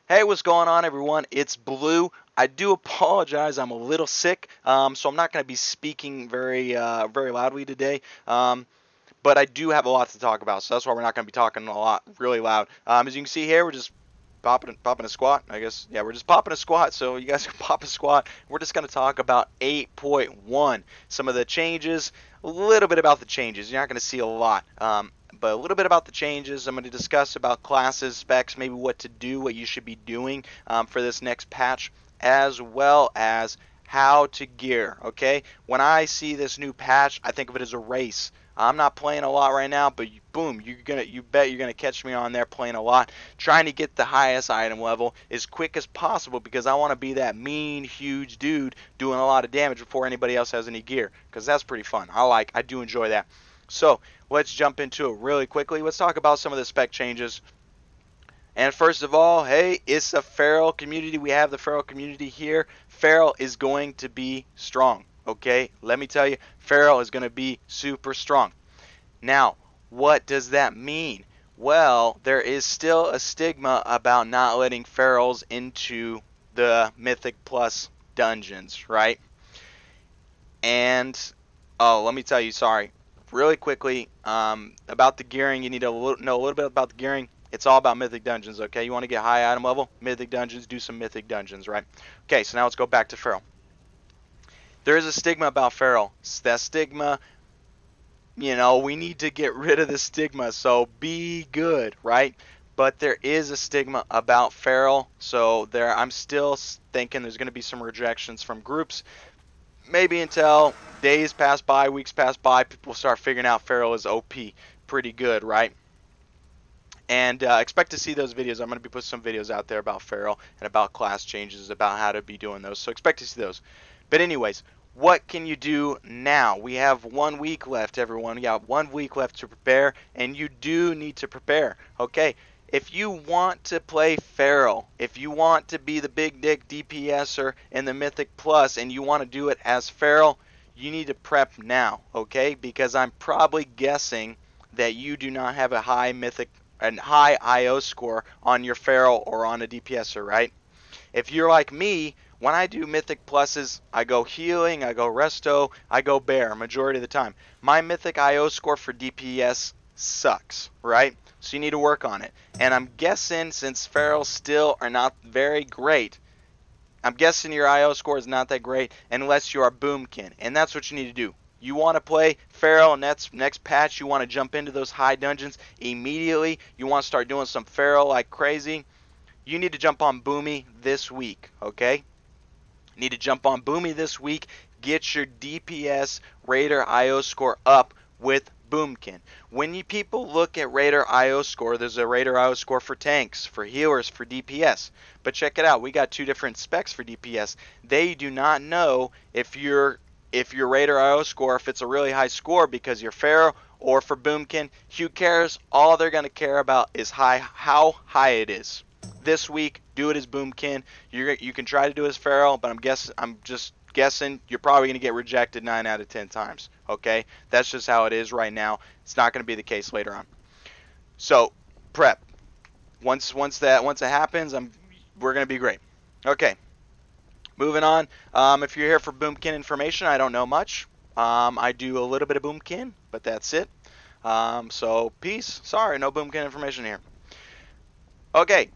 Hey, what's going on, everyone? It's Blue. I do apologize. I'm a little sick, so I'm not going to be speaking very loudly today. But I do have a lot to talk about, so that's why we're not going to be talking a lot really loud. As you can see here, we're just popping a squat. I guess, yeah, we're just popping a squat. So you guys can pop a squat. We're just going to talk about 8.1, some of the changes, a little bit about the changes. You're not going to see a lot. But a little bit about the changes. I'm going to discuss about classes, specs, maybe what to do, what you should be doing for this next patch, as well as how to gear. Okay, when I see this new patch, I think of it as a race. I'm not playing a lot right now, but boom, you bet you're gonna catch me on there playing a lot, trying to get the highest item level as quick as possible because I want to be that mean, huge dude doing a lot of damage before anybody else has any gear, because that's pretty fun. I do enjoy that. So let's jump into it really quickly. Let's talk about some of the spec changes. And first of all, hey, it's a feral community. We have the feral community here. Feral is going to be strong. Okay, let me tell you, feral is going to be super strong. Now, what does that mean? Well, there is still a stigma about not letting ferals into the Mythic Plus dungeons, right? And oh, let me tell you, sorry, really quickly about the gearing. You need to know a little bit about the gearing. It's all about Mythic Dungeons, okay? You want to get high item level? Mythic Dungeons, do some Mythic Dungeons, right? Okay, so now let's go back to Feral. There is a stigma about Feral. That stigma, we need to get rid of the stigma, so be good, right? But there is a stigma about Feral, so I'm still thinking there's going to be some rejections from groups. Maybe until days pass by, weeks pass by, people start figuring out Feral is OP pretty good, right? And expect to see those videos. I'm going to be putting some videos out there about Feral and about class changes, about how to be doing those. So expect to see those. But anyways, what can you do now? We have 1 week left, everyone. We got 1 week left to prepare, and you do need to prepare. Okay, if you want to play Feral, if you want to be the big dick DPSer in the Mythic Plus, and you want to do it as Feral, you need to prep now, okay? Because I'm probably guessing that you do not have a high IO score on your Feral or on a DPSer, right? If you're like me, when I do Mythic Pluses, I go healing, I go resto, I go bear majority of the time. My Mythic IO score for DPS sucks, right? So you need to work on it. And I'm guessing since Ferals still are not very great, I'm guessing your IO score is not that great unless you are Boomkin. And that's what you need to do. You want to play Feral next patch. You want to jump into those high dungeons immediately. You want to start doing some Feral like crazy. You need to jump on Boomy this week, okay? You need to jump on Boomy this week. Get your DPS Raider IO score up with Boomkin. When you people look at Raider IO score, there's a Raider IO score for tanks, for healers, for DPS. But check it out, we got two different specs for DPS. They do not know if your Raider IO score, if it's a really high score because you're Pharaoh or for Boomkin. Who cares? All they're going to care about is how high it is. This week, do it as Boomkin. You can try to do it as Pharaoh, but I'm just guessing you're probably going to get rejected 9 out of 10 times. Okay, that's just how it is right now. It's not going to be the case later on. So prep. Once it happens, we're going to be great. Okay, moving on. If you're here for Boomkin information, I don't know much. I do a little bit of Boomkin, but that's it. So peace. Sorry, no Boomkin information here. Okay,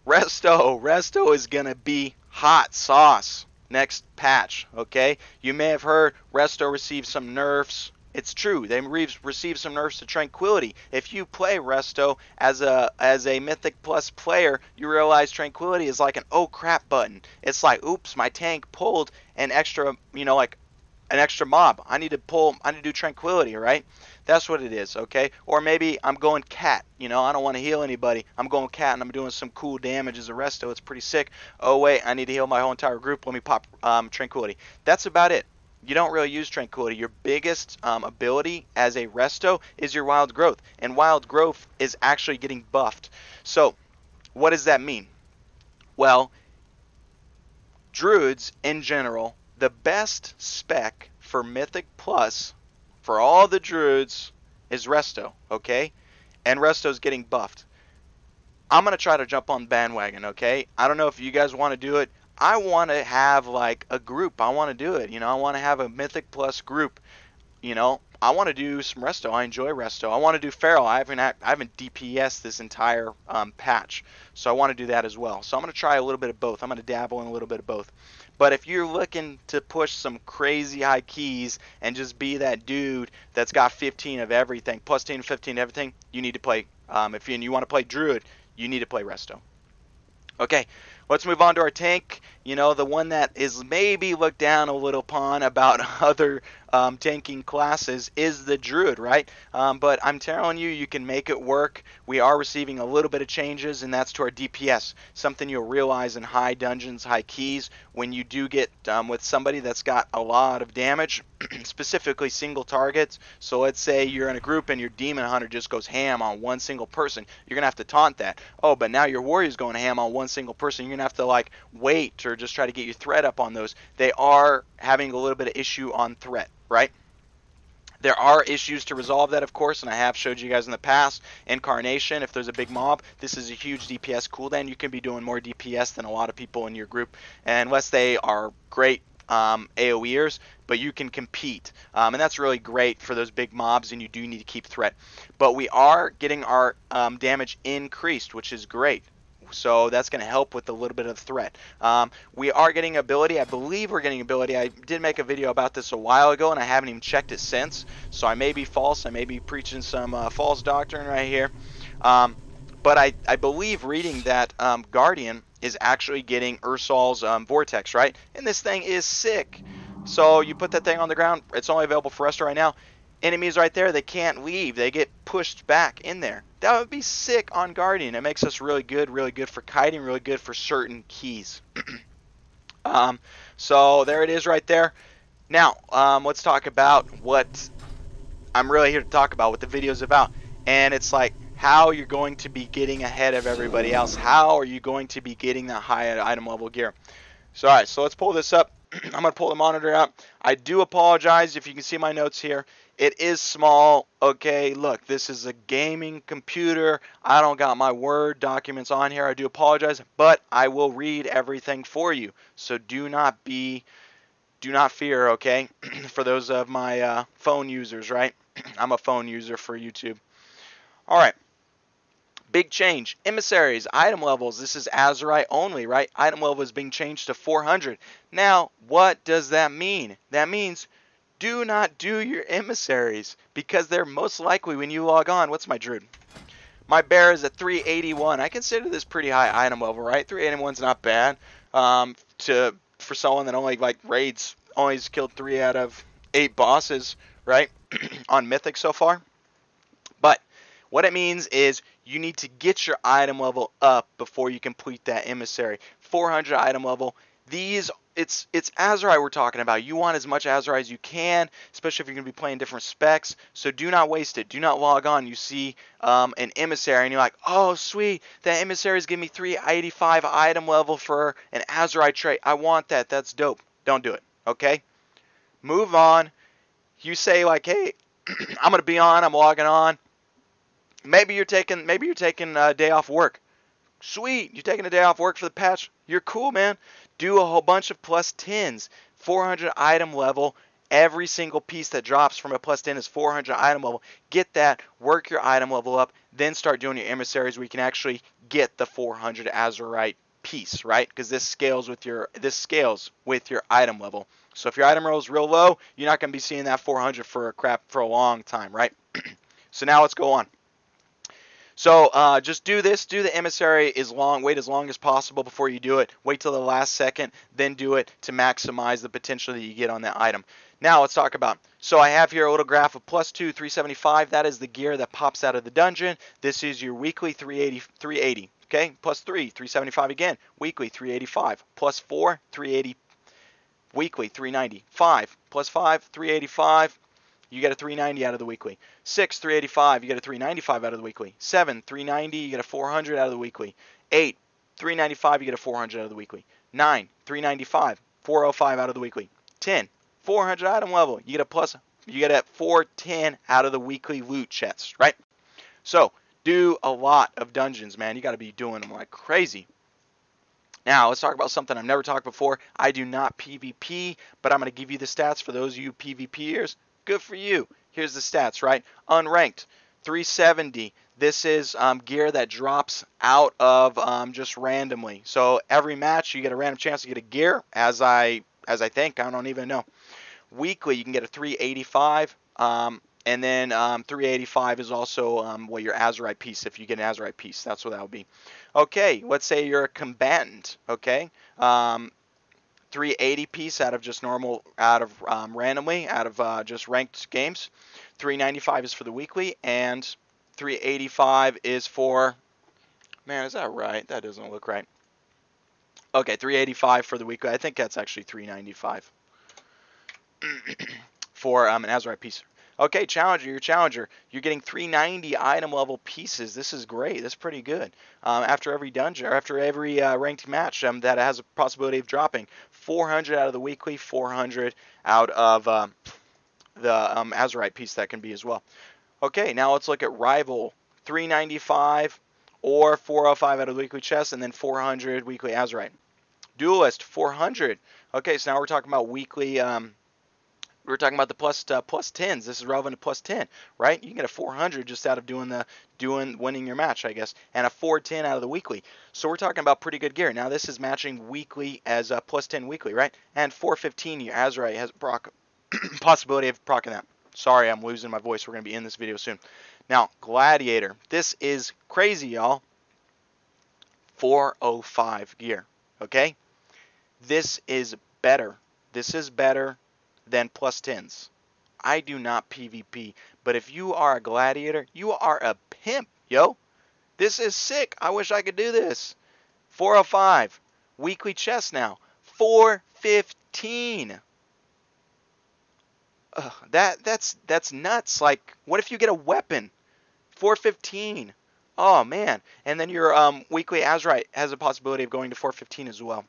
Resto is going to be hot sauce next patch, okay? You may have heard Resto received some nerfs. It's true. They received some nerfs to Tranquility. If you play Resto as a Mythic Plus player, you realize Tranquility is like an oh crap button. It's like, oops, my tank pulled an extra, like an extra mob. I need to do Tranquility, right? That's what it is, okay? Or maybe I'm going cat, I don't want to heal anybody. I'm going cat and I'm doing some cool damage as a resto. It's pretty sick. Oh wait, I need to heal my whole entire group. Let me pop Tranquility. That's about it. You don't really use Tranquility. Your biggest ability as a resto is your Wild Growth. And Wild Growth is actually getting buffed. So, what does that mean? Well, Druids in general, the best spec for Mythic Plus for all the Druids is Resto, okay? And Resto's getting buffed. I'm going to try to jump on the bandwagon, okay? I don't know if you guys want to do it. I want to have like a group. I want to do it. I want to have a Mythic Plus group. I want to do some resto. I enjoy resto. I want to do feral. I haven't DPS this entire patch, so I want to do that as well. So I'm going to try a little bit of both. I'm going to dabble in a little bit of both. But if you're looking to push some crazy high keys and just be that dude that's got 15 of everything, plus 10, 15 of everything, you need to play. If you want to play Druid, you need to play resto. Okay, let's move on to our tank. The one that is maybe looked down a little upon about other tanking classes is the Druid, right? But I'm telling you, you can make it work. We are receiving a little bit of changes, and that's to our DPS. Something you'll realize in high dungeons, high keys, when you do get with somebody that's got a lot of damage, specifically single targets. So let's say you're in a group and your Demon Hunter just goes ham on one single person. You're going to have to taunt that. Oh, but now your Warrior's going ham on one single person. You're going to have to like wait or just try to get your threat up on those. They are having a little bit of issue on threat, right? There are issues to resolve that, of course, and I have showed you guys in the past. Incarnation, if there's a big mob, this is a huge DPS cooldown. You can be doing more DPS than a lot of people in your group, unless they are great AoEers, but you can compete. And that's really great for those big mobs, and you do need to keep threat. But we are getting our damage increased, which is great. So that's going to help with a little bit of threat. We are getting ability. I believe we're getting ability. I did make a video about this a while ago, and I haven't even checked it since. So I may be false. I may be preaching some false doctrine right here. But I believe reading that Guardian is actually getting Ursol's Vortex, right? And this thing is sick. So you put that thing on the ground. It's only available for Resto right now. Enemies right there, they can't leave. They get pushed back in there. That would be sick on Guardian. It makes us really good for kiting, really good for certain keys. So there it is right there. Now, let's talk about what I'm really here to talk about, what the video is about. And it's like how you're going to be getting ahead of everybody else. How are you going to be getting that high item level gear? So, all right, so let's pull this up. I'm going to pull the monitor out. I do apologize if you can see my notes here. It is small. Okay, look, this is a gaming computer. I don't got my Word documents on here. I do apologize, but I will read everything for you. So do not fear, okay? For those of my phone users, right? I'm a phone user for YouTube. All right. Big change. Emissaries, item levels. This is Azurite only, right? Item level is being changed to 400. Now, what does that mean? That means do not do your emissaries because they're most likely when you log on. What's my Druid? My bear is at 381. I consider this pretty high item level, right? 381 is not bad for someone that only like raids, only has killed 3 out of 8 bosses, right? On Mythic so far. But what it means is you need to get your item level up before you complete that emissary. 400 item level. It's Azurite we're talking about. You want as much Azurite as you can, especially if you're going to be playing different specs. So do not waste it. Do not log on. You see an emissary and you're like, oh sweet, that emissary is giving me 385 item level for an Azurite trait. I want that. That's dope. Don't do it. Okay? Move on. You say like, hey, I'm going to be on. I'm logging on. Maybe you're taking a day off work. Sweet, you're taking a day off work for the patch. You're cool, man. Do a whole bunch of plus 10s. 400 item level. Every single piece that drops from a plus 10 is 400 item level. Get that. Work your item level up. Then start doing your emissaries where you can actually get the 400 Azurite piece, right? Because this scales with your item level. So if your item level is real low, you're not going to be seeing that 400 for a long time, right? So now let's go on. So just do this. Do the emissary wait as long as possible before you do it. Wait till the last second, then do it to maximize the potential that you get on that item. Now let's talk about. So I have here a little graph of +2, 375. That is the gear that pops out of the dungeon. This is your weekly 380. Okay, +3, 375 again. Weekly 385. +4, 380. Weekly 390. 5 +5, 385. You get a 390 out of the weekly. 6, 385, you get a 395 out of the weekly. 7, 390, you get a 400 out of the weekly. 8, 395, you get a 400 out of the weekly. 9, 395, 405 out of the weekly. 10, 400 item level. You get a 410 out of the weekly loot chest, right? So do a lot of dungeons, man. You got to be doing them like crazy. Now, let's talk about something I've never talked before. I do not PvP, but I'm going to give you the stats for those of you PvPers. Good for you. Here's the stats, right? Unranked, 370. This is gear that drops out of just randomly. So every match, you get a random chance to get a gear, as I think. I don't even know. Weekly, you can get a 385. And then 385 is also well, your Azurite piece. If you get an Azurite piece, that's what that would be. Okay, let's say you're a combatant. Okay, 380 piece out of just normal, out of randomly, out of just ranked games. 395 is for the weekly, and 385 is for. Man, is that right? That doesn't look right. Okay, 385 for the weekly. I think that's actually 395 for an Azurite piece. Okay, Challenger, your Challenger. You're getting 390 item level pieces. This is great. That's pretty good. After every dungeon, or after every ranked match that has a possibility of dropping. 400 out of the weekly, 400 out of the Azurite piece that can be as well. Okay, now let's look at Rival. 395 or 405 out of the weekly chest, and then 400 weekly Azurite. Duelist, 400. Okay, so now we're talking about weekly. We're talking about the plus 10s. This is relevant to plus 10, right? You can get a 400 just out of winning your match, I guess, and a 410 out of the weekly. So we're talking about pretty good gear. Now this is matching weekly as a plus 10 weekly, right? And 415, your Azurite has possibility of proccing that. Sorry, I'm losing my voice. We're going to be in this video soon. Now, Gladiator. This is crazy, y'all. 405 gear, okay? This is better. This is better than plus 10s. I do not PvP, but if you are a gladiator, you are a pimp, yo. This is sick. I wish I could do this. 405. Weekly chest now. 415. That's nuts. Like, what if you get a weapon? 415. Oh, man. And then your weekly Azurite has a possibility of going to 415 as well.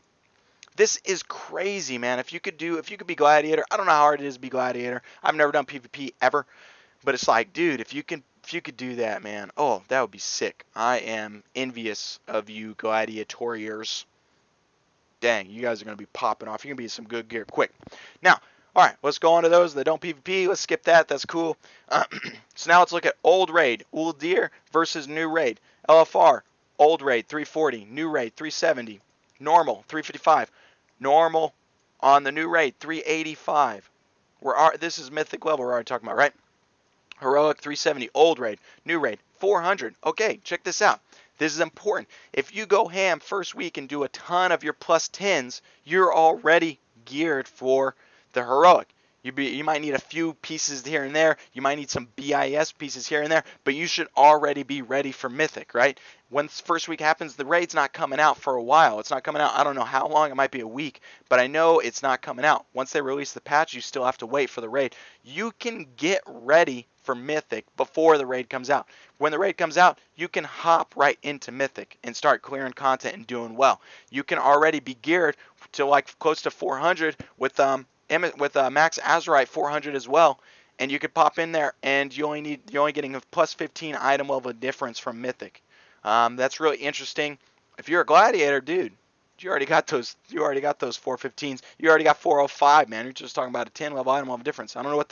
This is crazy, man. If you could be Gladiator, I don't know how hard it is to be Gladiator. I've never done PvP ever, but it's like, dude, if you could do that, man, oh, that would be sick. I am envious of you Gladiatoriers. Dang, you guys are gonna be popping off. You're gonna be some good gear quick. Now, all right, let's go on to those that don't PvP. Let's skip that. That's cool. So now let's look at old raid. Uldir versus new raid. LFR, old raid 340, new raid 370, normal 355. Normal on the new raid, 385. This is Mythic level we're already talking about, right? Heroic, 370. Old raid. New raid, 400. Okay, check this out. This is important. If you go ham first week and do a ton of your plus 10s, you're already geared for the Heroic. You might need a few pieces here and there. You might need some BIS pieces here and there, but you should already be ready for Mythic, right? Once first week happens, the raid's not coming out for a while. It's not coming out. I don't know how long. It might be a week, but I know it's not coming out. Once they release the patch, you still have to wait for the raid. You can get ready for Mythic before the raid comes out. When the raid comes out, you can hop right into Mythic and start clearing content and doing well. You can already be geared to like close to 400 with Max Azurite 400 as well, and you could pop in there and you're only getting a plus 15 item level difference from Mythic. That's really interesting. If you're a Gladiator, dude, you already got those 415s. You already got 405, man. You're just talking about a 10 level item level difference. I don't know what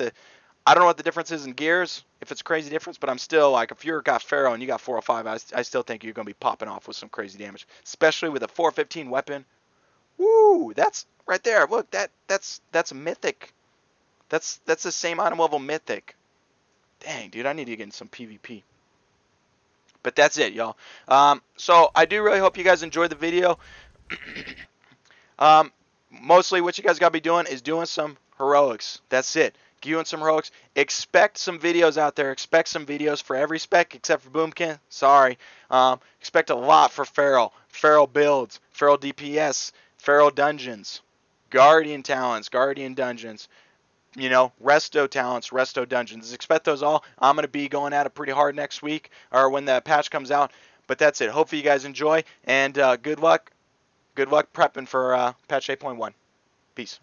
the difference is in gears, if it's a crazy difference, but I'm still like, if you're got Pharaoh and you got 405, I still think you're going to be popping off with some crazy damage, especially with a 415 weapon. Woo, that's right there. Look, that's Mythic. That's the same item level Mythic. Dang, dude, I need to get in some PvP. But that's it, y'all. So I do really hope you guys enjoyed the video. Mostly what you guys got to be doing is doing some heroics. That's it. Doing some heroics. Expect some videos out there. Expect some videos for every spec except for Boomkin. Sorry. Expect a lot for Feral. Feral builds. Feral DPS. Feral dungeons. Guardian talents. Guardian dungeons. You know, resto talents, resto dungeons. Expect those all. I'm going to be going at it pretty hard next week or when the patch comes out. But that's it. Hopefully you guys enjoy, and good luck. Good luck prepping for patch 8.1. Peace.